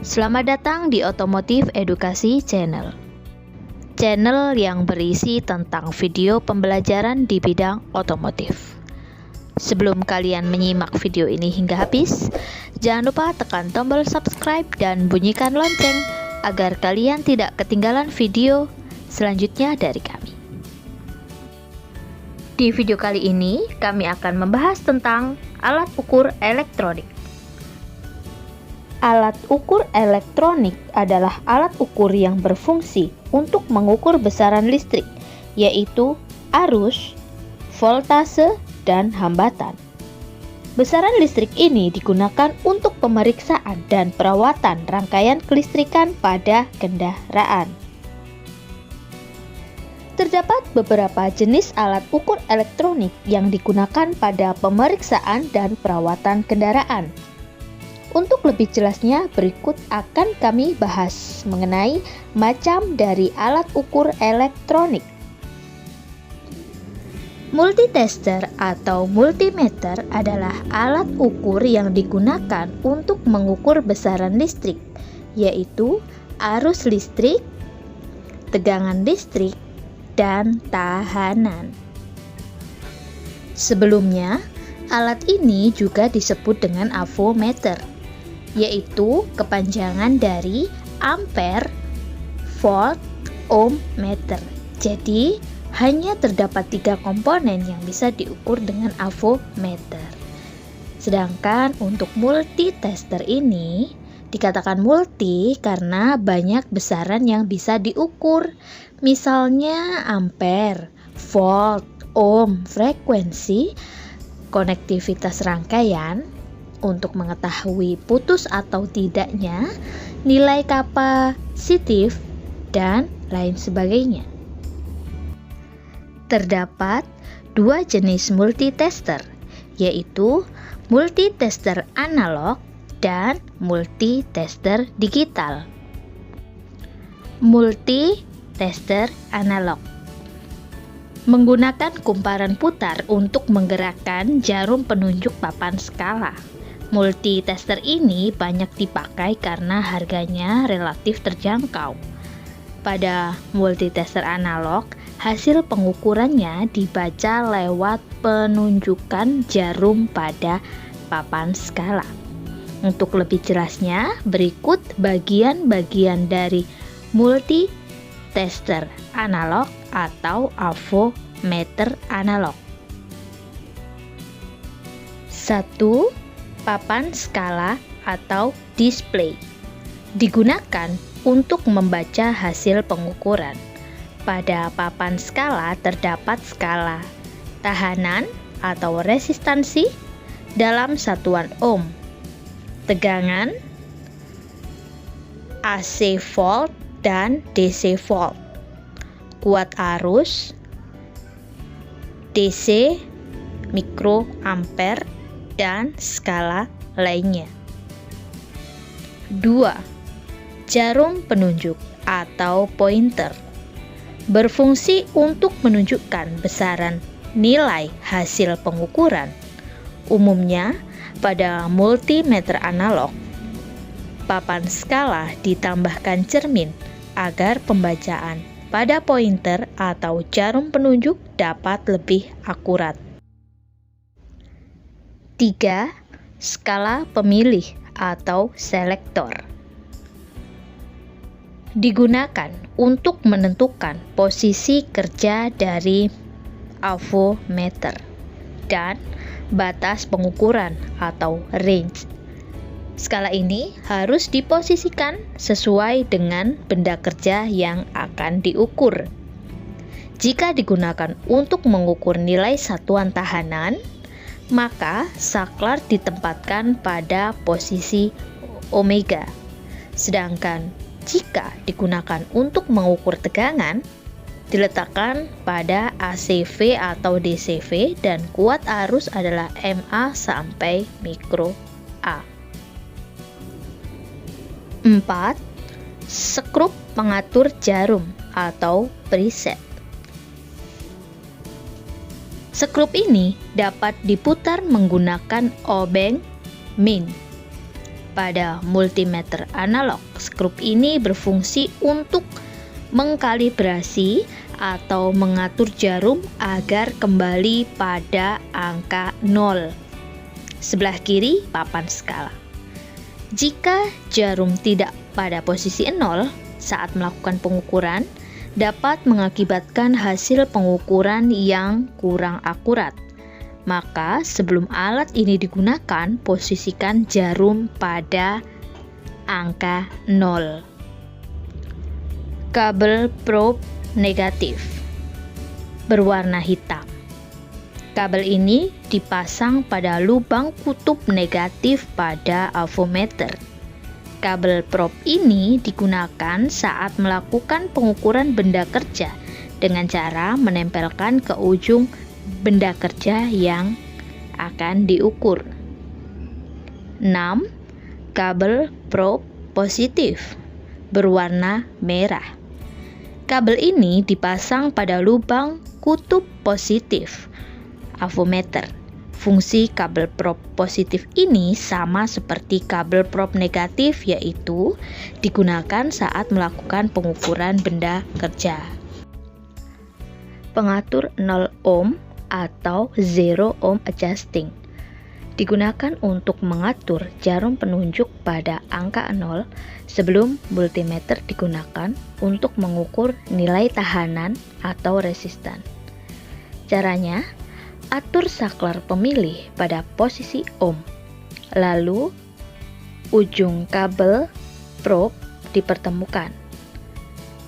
Selamat datang di Otomotif Edukasi Channel. Channel yang berisi tentang video pembelajaran di bidang otomotif. Sebelum kalian menyimak video ini hingga habis, jangan lupa tekan tombol subscribe dan bunyikan lonceng agar kalian tidak ketinggalan video selanjutnya dari kami. Di video kali ini, kami akan membahas tentang alat ukur elektronik. Alat ukur elektronik adalah alat ukur yang berfungsi untuk mengukur besaran listrik, yaitu arus, voltase, dan hambatan. Besaran listrik ini digunakan untuk pemeriksaan dan perawatan rangkaian kelistrikan pada kendaraan. Terdapat beberapa jenis alat ukur elektronik yang digunakan pada pemeriksaan dan perawatan kendaraan. Untuk lebih jelasnya, berikut akan kami bahas mengenai macam dari alat ukur elektronik. Multitester atau multimeter adalah alat ukur yang digunakan untuk mengukur besaran listrik, yaitu arus listrik, tegangan listrik, dan tahanan. Sebelumnya, alat ini juga disebut dengan avometer, yaitu kepanjangan dari ampere, volt, ohm, meter. Jadi, hanya terdapat 3 komponen yang bisa diukur dengan avometer. Sedangkan untuk multitester ini dikatakan multi karena banyak besaran yang bisa diukur. Misalnya ampere, volt, ohm, frekuensi, konektivitas rangkaian, untuk mengetahui putus atau tidaknya, nilai kapasitif, dan lain sebagainya. Terdapat 2 jenis multitester, yaitu multitester analog dan multitester digital. Multitester analog menggunakan kumparan putar untuk menggerakkan jarum penunjuk papan skala. Multitester ini banyak dipakai karena harganya relatif terjangkau. Pada multitester analog, hasil pengukurannya dibaca lewat penunjukan jarum pada papan skala. Untuk lebih jelasnya, berikut bagian-bagian dari multitester analog atau avometer analog. 1. Papan skala atau display digunakan untuk membaca hasil pengukuran. Pada papan skala terdapat skala tahanan atau resistansi dalam satuan ohm, tegangan, AC volt dan DC volt, kuat arus, DC, mikroampere, dan skala lainnya. 2. Jarum penunjuk atau pointer berfungsi untuk menunjukkan besaran nilai hasil pengukuran. Umumnya pada multimeter analog, papan skala ditambahkan cermin agar pembacaan pada pointer atau jarum penunjuk dapat lebih akurat. 3. Skala pemilih atau selektor digunakan untuk menentukan posisi kerja dari avometer dan batas pengukuran atau range. Skala ini harus diposisikan sesuai dengan benda kerja yang akan diukur. Jika digunakan untuk mengukur nilai satuan tahanan, maka saklar ditempatkan pada posisi omega. Sedangkan jika digunakan untuk mengukur tegangan, diletakkan pada ACV atau DCV dan kuat arus adalah MA sampai mikro A. 4. Skrup pengatur jarum atau preset. Skrup ini dapat diputar menggunakan obeng min Pada multimeter analog, skrup ini berfungsi untuk mengkalibrasi atau mengatur jarum agar kembali pada angka 0. Sebelah kiri papan skala. Jika jarum tidak pada posisi 0 saat melakukan pengukuran, dapat mengakibatkan hasil pengukuran yang kurang akurat. Maka sebelum alat ini digunakan, posisikan jarum pada angka 0. Kabel probe negatif berwarna hitam. Kabel ini dipasang pada lubang kutub negatif pada avometer. Kabel probe ini digunakan saat melakukan pengukuran benda kerja dengan cara menempelkan ke ujung benda kerja yang akan diukur. 6. Kabel probe positif berwarna merah. Kabel ini dipasang pada lubang kutub positif avometer. Fungsi kabel probe positif ini sama seperti kabel probe negatif, yaitu digunakan saat melakukan pengukuran benda kerja. Pengatur 0 ohm atau zero ohm adjusting digunakan untuk mengatur jarum penunjuk pada angka 0 sebelum multimeter digunakan untuk mengukur nilai tahanan atau resistan. Caranya, atur saklar pemilih pada posisi ohm, lalu ujung kabel probe dipertemukan.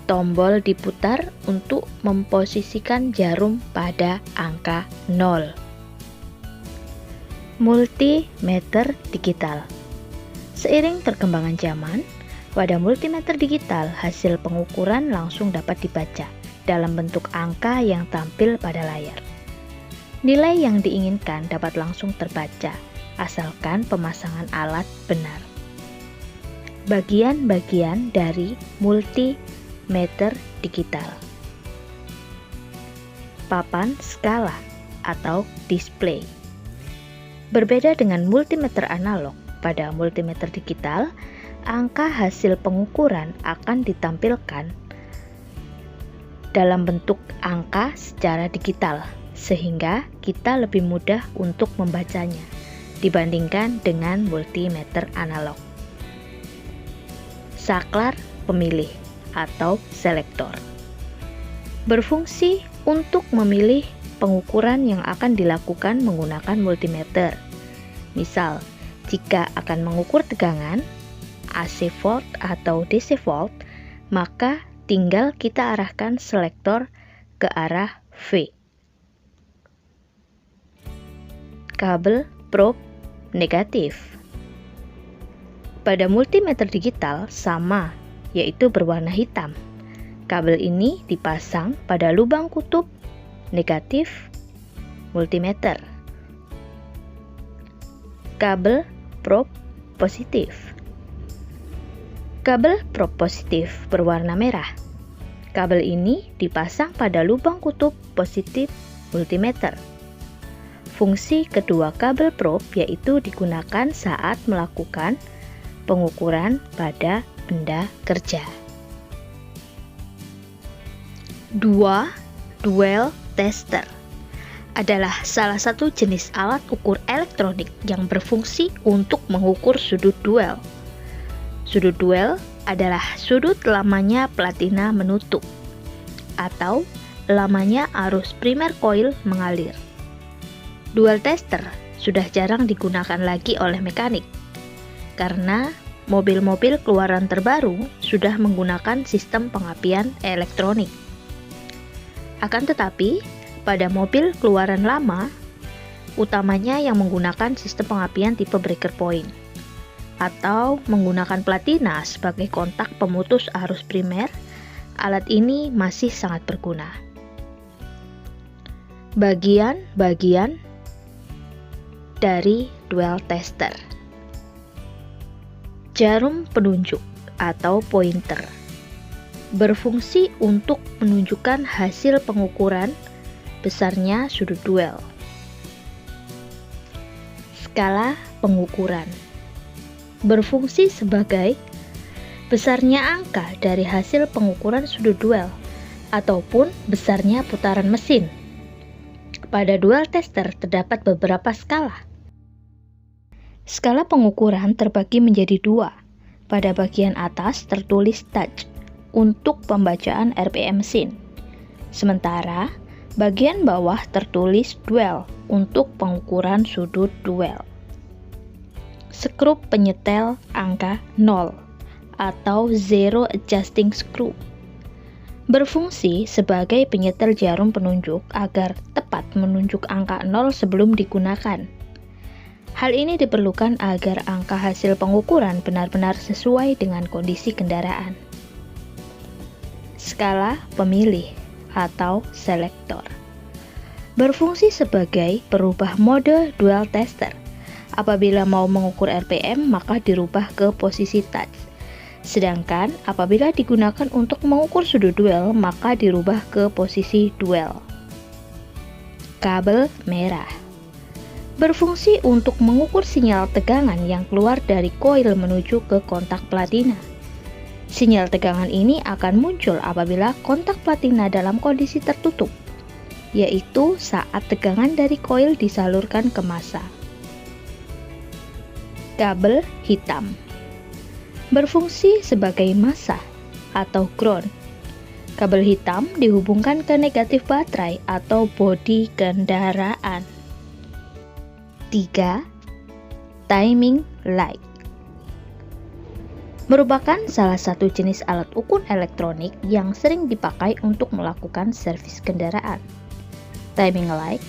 Tombol diputar untuk memposisikan jarum pada angka 0. Multimeter digital. Seiring perkembangan zaman, pada multimeter digital hasil pengukuran langsung dapat dibaca dalam bentuk angka yang tampil pada layar. Nilai yang diinginkan dapat langsung terbaca, asalkan pemasangan alat benar. Bagian-bagian dari multimeter digital. Papan skala atau display. Berbeda dengan multimeter analog, pada multimeter digital, angka hasil pengukuran akan ditampilkan dalam bentuk angka secara digital, sehingga kita lebih mudah untuk membacanya dibandingkan dengan multimeter analog. Saklar pemilih atau selektor berfungsi untuk memilih pengukuran yang akan dilakukan menggunakan multimeter. Misal, jika akan mengukur tegangan AC volt atau DC volt, maka tinggal kita arahkan selektor ke arah V. Kabel probe negatif. Pada multimeter digital sama, yaitu berwarna hitam. Kabel ini dipasang pada lubang kutub negatif multimeter. Kabel probe positif. Kabel probe positif berwarna merah. Kabel ini dipasang pada lubang kutub positif multimeter. Fungsi kedua kabel probe yaitu digunakan saat melakukan pengukuran pada benda kerja. 2. Dual tester adalah salah satu jenis alat ukur elektronik yang berfungsi untuk mengukur sudut dual. Sudut dual adalah sudut lamanya platina menutup atau lamanya arus primer koil mengalir. Dual tester sudah jarang digunakan lagi oleh mekanik karena mobil-mobil keluaran terbaru sudah menggunakan sistem pengapian elektronik. Akan tetapi, pada mobil keluaran lama, utamanya yang menggunakan sistem pengapian tipe breaker point atau menggunakan platina sebagai kontak pemutus arus primer, alat ini masih sangat berguna. Bagian-bagian dari dual tester. Jarum penunjuk atau pointer berfungsi untuk menunjukkan hasil pengukuran besarnya sudut dual. Skala pengukuran. berfungsi sebagai besarnya angka dari hasil pengukuran sudut duel ataupun besarnya putaran mesin. Pada dual tester terdapat beberapa skala. Skala pengukuran terbagi menjadi dua. Pada bagian atas tertulis touch untuk pembacaan RPM mesin. Sementara bagian bawah tertulis duel untuk pengukuran sudut duel. Skrup penyetel angka 0 atau zero adjusting screw berfungsi sebagai penyetel jarum penunjuk agar tepat menunjuk angka 0 sebelum digunakan. Hal ini diperlukan agar angka hasil pengukuran benar-benar sesuai dengan kondisi kendaraan. Skala pemilih atau selektor berfungsi sebagai perubah mode dual tester. Apabila mau mengukur RPM, maka dirubah ke posisi touch. Sedangkan apabila digunakan untuk mengukur sudut duel, maka dirubah ke posisi duel. Kabel merah berfungsi untuk mengukur sinyal tegangan yang keluar dari koil menuju ke kontak platina. Sinyal tegangan ini akan muncul apabila kontak platina dalam kondisi tertutup, yaitu saat tegangan dari koil disalurkan ke massa. Kabel hitam berfungsi sebagai massa atau ground. Kabel hitam dihubungkan ke negatif baterai atau bodi kendaraan. 3. Timing light merupakan salah satu jenis alat ukur elektronik yang sering dipakai untuk melakukan servis kendaraan. Timing light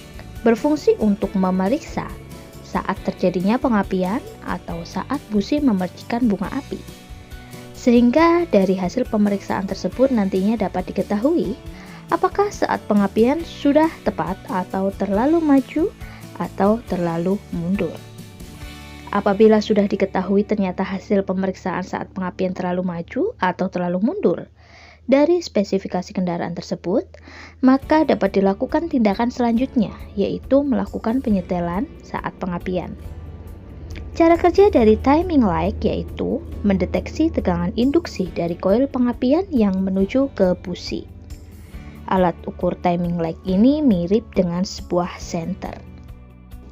berfungsi untuk memeriksa saat terjadinya pengapian atau saat busi memercikan bunga api. Sehingga dari hasil pemeriksaan tersebut nantinya dapat diketahui apakah saat pengapian sudah tepat atau terlalu maju atau terlalu mundur. Apabila sudah diketahui ternyata hasil pemeriksaan saat pengapian terlalu maju atau terlalu mundur dari spesifikasi kendaraan tersebut, maka dapat dilakukan tindakan selanjutnya, yaitu melakukan penyetelan saat pengapian. Cara kerja dari timing light yaitu mendeteksi tegangan induksi dari koil pengapian yang menuju ke busi. Alat ukur timing light ini mirip dengan sebuah senter.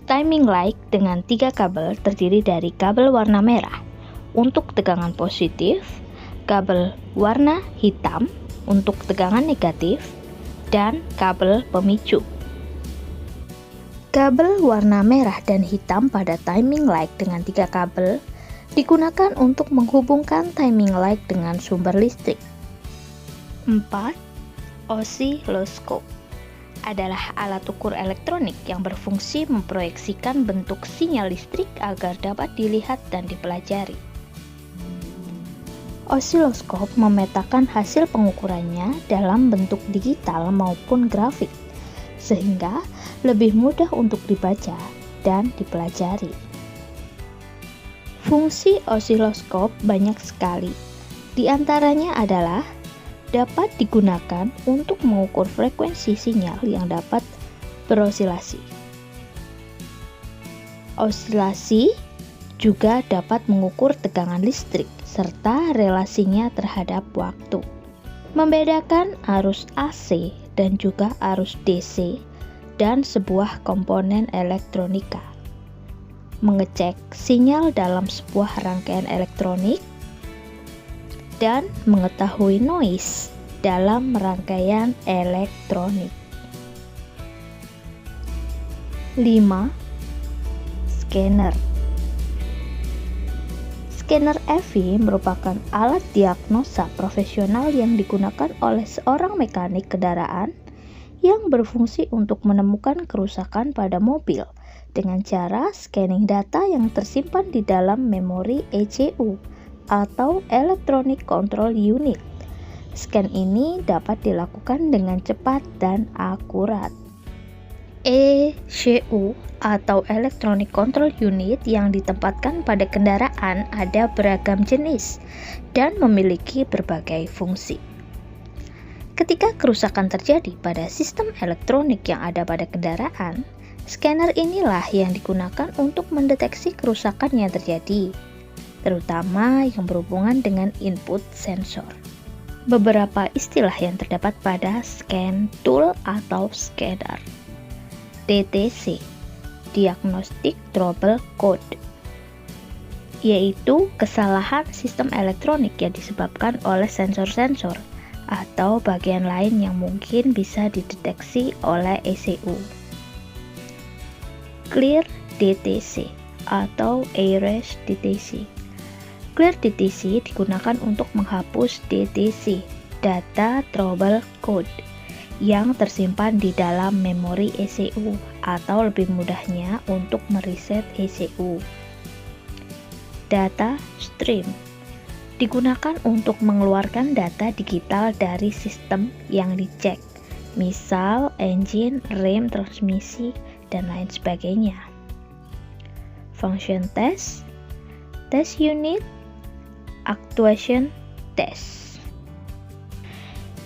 Timing light dengan 3 kabel terdiri dari kabel warna merah untuk tegangan positif, kabel warna hitam untuk tegangan negatif, dan kabel pemicu. Kabel warna merah dan hitam pada timing light dengan 3 kabel digunakan untuk menghubungkan timing light dengan sumber listrik. 4. Osiloskop adalah alat ukur elektronik yang berfungsi memproyeksikan bentuk sinyal listrik agar dapat dilihat dan dipelajari. Osiloskop memetakan hasil pengukurannya dalam bentuk digital maupun grafik, sehingga lebih mudah untuk dibaca dan dipelajari. Fungsi osiloskop banyak sekali. Di antaranya adalah dapat digunakan untuk mengukur frekuensi sinyal yang dapat berosilasi. Osilasi juga dapat mengukur tegangan listrik serta relasinya terhadap waktu. Membedakan arus AC dan juga arus DC dan sebuah komponen elektronika. Mengecek sinyal dalam sebuah rangkaian elektronik dan mengetahui noise dalam rangkaian elektronik. 5. Scanner. Scanner EV merupakan alat diagnosa profesional yang digunakan oleh seorang mekanik kendaraan yang berfungsi untuk menemukan kerusakan pada mobil dengan cara scanning data yang tersimpan di dalam memori ECU atau Electronic Control Unit. Scan ini dapat dilakukan dengan cepat dan akurat. ECU atau Electronic Control Unit yang ditempatkan pada kendaraan ada beragam jenis dan memiliki berbagai fungsi. Ketika kerusakan terjadi pada sistem elektronik yang ada pada kendaraan, scanner inilah yang digunakan untuk mendeteksi kerusakan yang terjadi. terutama yang berhubungan dengan input sensor. Beberapa istilah yang terdapat pada scan tool atau scanner. DTC, Diagnostic Trouble Code, yaitu kesalahan sistem elektronik yang disebabkan oleh sensor-sensor atau bagian lain yang mungkin bisa dideteksi oleh ECU. Clear DTC atau Erase DTC. Clear DTC digunakan untuk menghapus DTC, Data Trouble Code, yang tersimpan di dalam memori ECU atau lebih mudahnya untuk mereset ECU. Data Stream digunakan untuk mengeluarkan data digital dari sistem yang dicek, misal engine, rem, transmisi, dan lain sebagainya. Function Test, Test Unit, Actuation Test,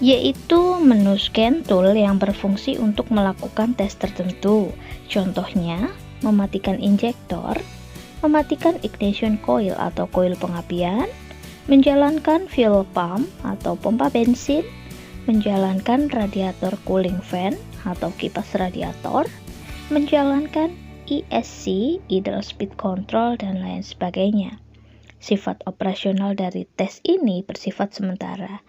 yaitu menu scan tool yang berfungsi untuk melakukan tes tertentu. Contohnya, mematikan injektor, mematikan ignition coil atau koil pengapian, menjalankan fuel pump atau pompa bensin, menjalankan radiator cooling fan atau kipas radiator, menjalankan ESC, idle speed control, dan lain sebagainya. Sifat operasional dari tes ini bersifat sementara,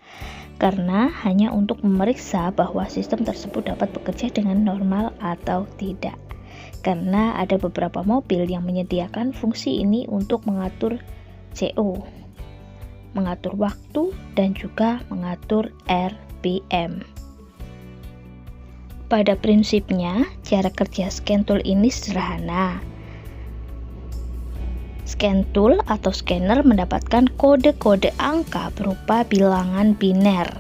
karena hanya untuk memeriksa bahwa sistem tersebut dapat bekerja dengan normal atau tidak. Karena ada beberapa mobil yang menyediakan fungsi ini untuk mengatur CO, mengatur waktu, dan juga mengatur RPM. Pada prinsipnya, cara kerja scan tool ini sederhana. Scan tool atau scanner mendapatkan kode-kode angka berupa bilangan biner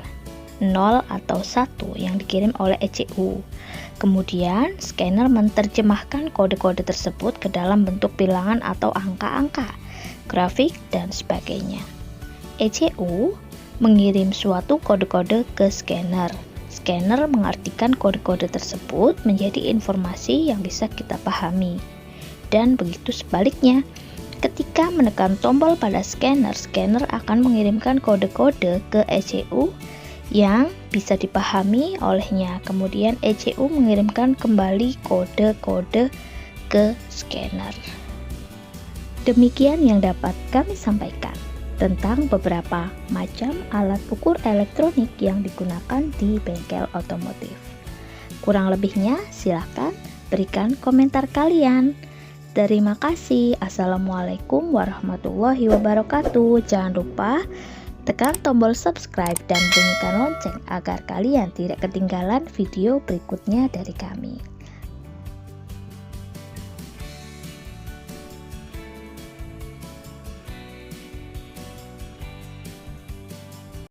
0 atau 1 yang dikirim oleh ECU. Kemudian, scanner menerjemahkan kode-kode tersebut ke dalam bentuk bilangan atau angka-angka, grafik, dan sebagainya. ECU mengirim suatu kode-kode ke scanner. Scanner mengartikan kode-kode tersebut menjadi informasi yang bisa kita pahami. Dan begitu sebaliknya, ketika menekan tombol pada scanner, scanner akan mengirimkan kode-kode ke ECU yang bisa dipahami olehnya. Kemudian ECU mengirimkan kembali kode-kode ke scanner. Demikian yang dapat kami sampaikan tentang beberapa macam alat ukur elektronik yang digunakan di bengkel otomotif. Kurang lebihnya silakan berikan komentar kalian. Terima kasih. Assalamualaikum warahmatullahi wabarakatuh. Jangan lupa tekan tombol subscribe dan bunyikan lonceng agar kalian tidak ketinggalan video berikutnya dari kami.